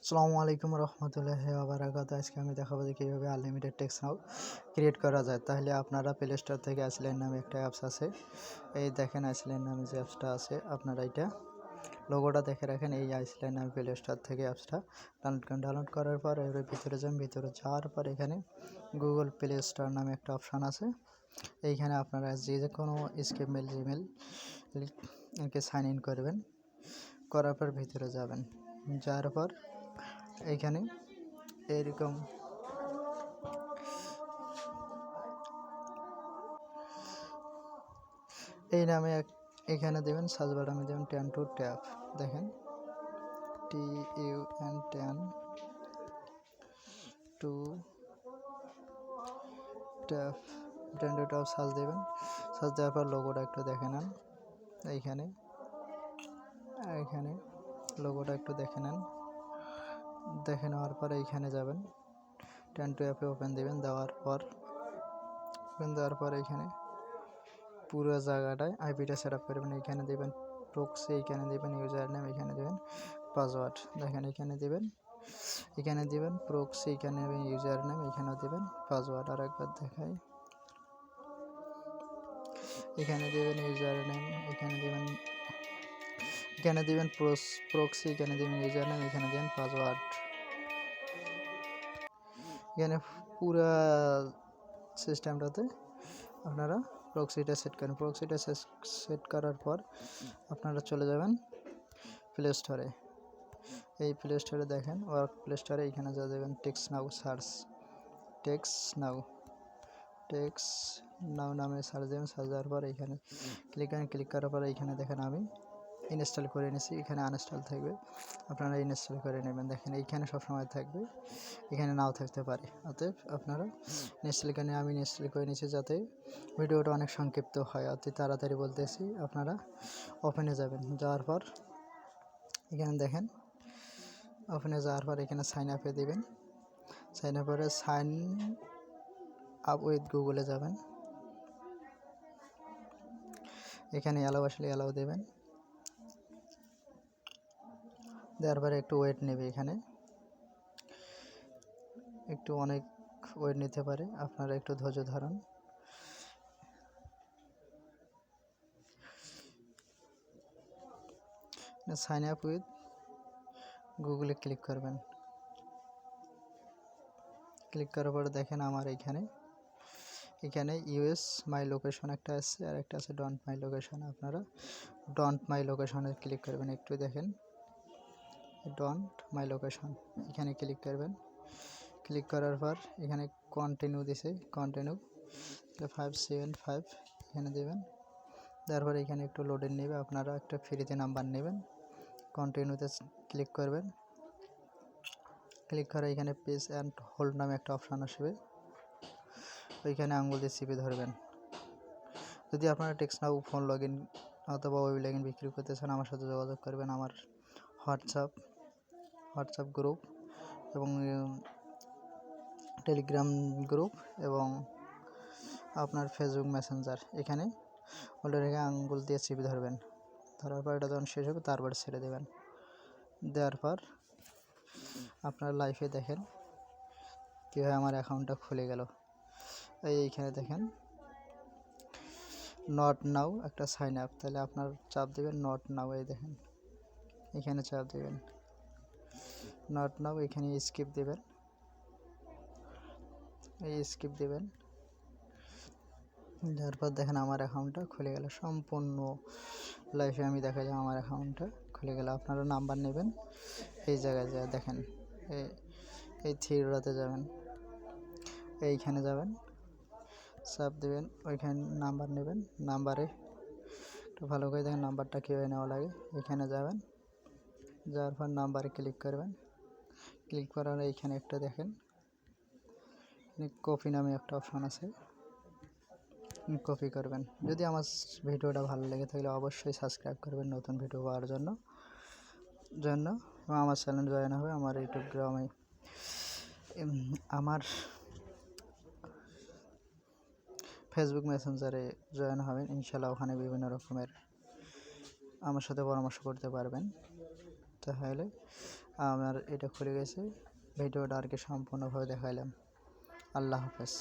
আসসালামু আলাইকুম রহমতুল্লাহি ওয়া বারাকাতুহু। আজকে আমি দেখাবো যে কীভাবে আনলিমিটেড টেক্সট নাও ক্রিয়েট করা যায়। তাহলে আপনারা প্লে স্টোর থেকে আইসল্যান্ড নামে একটা অ্যাপস আছে, এই দেখেন আইসল্যান্ড নামে যে অ্যাপসটা আছে, আপনারা এটা লোগোটা দেখে রাখেন। এই আইসল্যান্ড নামে প্লে স্টোর থেকে অ্যাপসটা ডাউনলোড করার পর এর ভিতরে যাওয়ার পর এখানে গুগল প্লে স্টোর নামে একটা অপশান আছে। এইখানে আপনারা যে কোনো স্কেপ মেল জিমেল একে সাইন ইন করবেন, করার পর ভিতরে যাবেন। যাওয়ার পর এইখানে এরকম এই নামে এখানে দেবেন, সার্চ বাটনে দেবেন 10 টু ট্যাপ, দেখেন TUN 10 to tap, 10 to tap search দেবেন। সার্চ দেওয়ার পর লোগোটা একটু দেখে নেন, এইখানে লোগোটা একটু দেখে নেন। দেখে নেওয়ার পর এইখানে যাবেন, 10 টু অ্যাপে ওপেন দেবেন। দেওয়ার পর এইখানে পুরো জায়গাটায় আইপিটা সেট আপ করবেন। এইখানে দেবেন প্রক্সি, এইখানে দেবেন ইউজার নেম, এখানে দেবেন পাসওয়ার্ড। দেখেন এখানে দেবেন প্রক্সি, এখানে দেবেন ইউজার নেম, এখানেও দেবেন পাসওয়ার্ড। আর একবার দেখাই, এখানে দেবেন ইউজার নেম, এখানে দেবেন প্রক্সি, এখানে দেবেন ইউজার নেম, এখানে দেবেন পাসওয়ার্ড। এখানে পুরা সিস্টেমটাতে আপনারা প্রক্সিটা সেট করেন। প্রক্সিটা সেট করার পর আপনারা চলে যাবেন প্লে স্টোরে। এই প্লে স্টোরে দেখেন ওয়ার্ক প্লে স্টোরে এইখানে যা দেবেন টেক্সট নাও সার্চ, টেক্সট নাও নামে সার্চ দেবেন। সার্চ দেওয়ার পর এইখানে ক্লিক করার পর এইখানে দেখেন আমি ইনস্টল করে নিয়েছি, এখানে আনইনস্টল থাকবে, আপনারা ইনস্টল করে নেবেন। দেখেন এইখানে সবসময় থাকবে, এখানে নাও থাকতে পারে, অতএব আপনারা আমি ইনস্টল করে নিয়েছি যাতে ভিডিওটা অনেক সংক্ষিপ্ত হয়, অতি তাড়াতাড়ি বলতেছি। আপনারা ওপেনে যাবেন, যাওয়ার পর এখানে দেখেন ওপেনে যাওয়ার পর এখানে সাইন আপে দেবেন। সাইন আপ করে সাইন আপ উইথ গুগলে যাবেন। এখানে অ্যালাউ আসলে অ্যালাউ দেবেন। দেওয়ার পরে একটু ওয়েট নেবে, এখানে একটু অনেক ওয়েট নিতে পারে, আপনারা একটু ধৈর্য ধরুন। সাইন আপ উইথ গুগলে ক্লিক করবেন। ক্লিক করার পরে দেখেন আমার এখানে ইউএস মাই লোকেশন একটা আছে, আর একটা আছে ডন্ট মাই লোকেশন। আপনারা ডন্ট মাই লোকেশনে ক্লিক করবেন। একটু দেখেন ডন্ট মাই লোকেশন, এখানে ক্লিক করবেন। ক্লিক করার পর এখানে কন্টিনিউ দিছে, কন্টিনিউ 575 এখানে দেবেন। তারপর এখানে একটু লোডের নেবে, আপনারা একটা ফ্রিতে নাম্বার নেবেন। কন্টিনিউতে ক্লিক করবেন। ক্লিক করে এখানে পেজ অ্যান্ড হোল্ড নামে একটা অপশান আসবে, ওইখানে আঙুল দিয়ে চিপে ধরবেন। যদি আপনারা text now phone log in অথবা ওয়েব লগ ইন বিক্রি করতে চান, আমার সাথে যোগাযোগ করবেন। আমার হোয়াটসঅ্যাপ গ্রুপ এবং টেলিগ্রাম গ্রুপ এবং আপনার ফেসবুক মেসেঞ্জার, এখানে হোল্ডে রেখে আঙুল দিয়ে চিপে ধরবেন। ধরার পর এটা যখন শেষ হবে তারপর ছেড়ে দেবেন। দেওয়ার পর আপনার লাইফে দেখেন কীভাবে আমার অ্যাকাউন্টটা খুলে গেল। এইখানে দেখেন নট নাও একটা সাইন আপ, তাহলে আপনার চাপ দেবেন নট নাও, এই দেখেন এখানে চাপ দেবেন নট নাও, এখানে স্কিপ দেবেন, এই স্কিপ দেবেন। তারপর দেখেন আমার অ্যাকাউন্টটা খুলে গেল, সম্পূর্ণ লাইফে আমি দেখা যায় আমার অ্যাকাউন্টটা খুলে গেল। আপনারা নাম্বার নেবেন, এই জায়গায় যা দেখেন এই থ্রিডাতে যাবেন, এইখানে যাবেন, চাপ দেবেন, ওইখানে নাম্বার নেবেন। নাম্বারে একটু ভালো করে দেখেন নাম্বারটা কীভাবে নেওয়া লাগে। এখানে যাবেন, যাওয়ার পর নাম্বারে ক্লিক করবেন। ক্লিক করার এইখানে একটা দেখেন কপি নামে একটা অপশন আছে, কপি করবেন। যদি আমার ভিডিওটা ভালো লেগে থাকলে অবশ্যই সাবস্ক্রাইব করবেন নতুন ভিডিও পাওয়ার জন্য আমার চ্যানেল জয়েন হবে। আমার ইউটিউব গ্রামে আমার ফেসবুক মেসেঞ্জারে জয়েন হবেন ইনশাল্লাহ, ওখানে বিভিন্ন রকমের আমার সাথে পরামর্শ করতে পারবেন। তাহলে আমার এটা খুলে গেছে। ভিডিওটা আর কি সম্পূর্ণভাবে দেখাইলাম। আল্লাহ হাফেজ।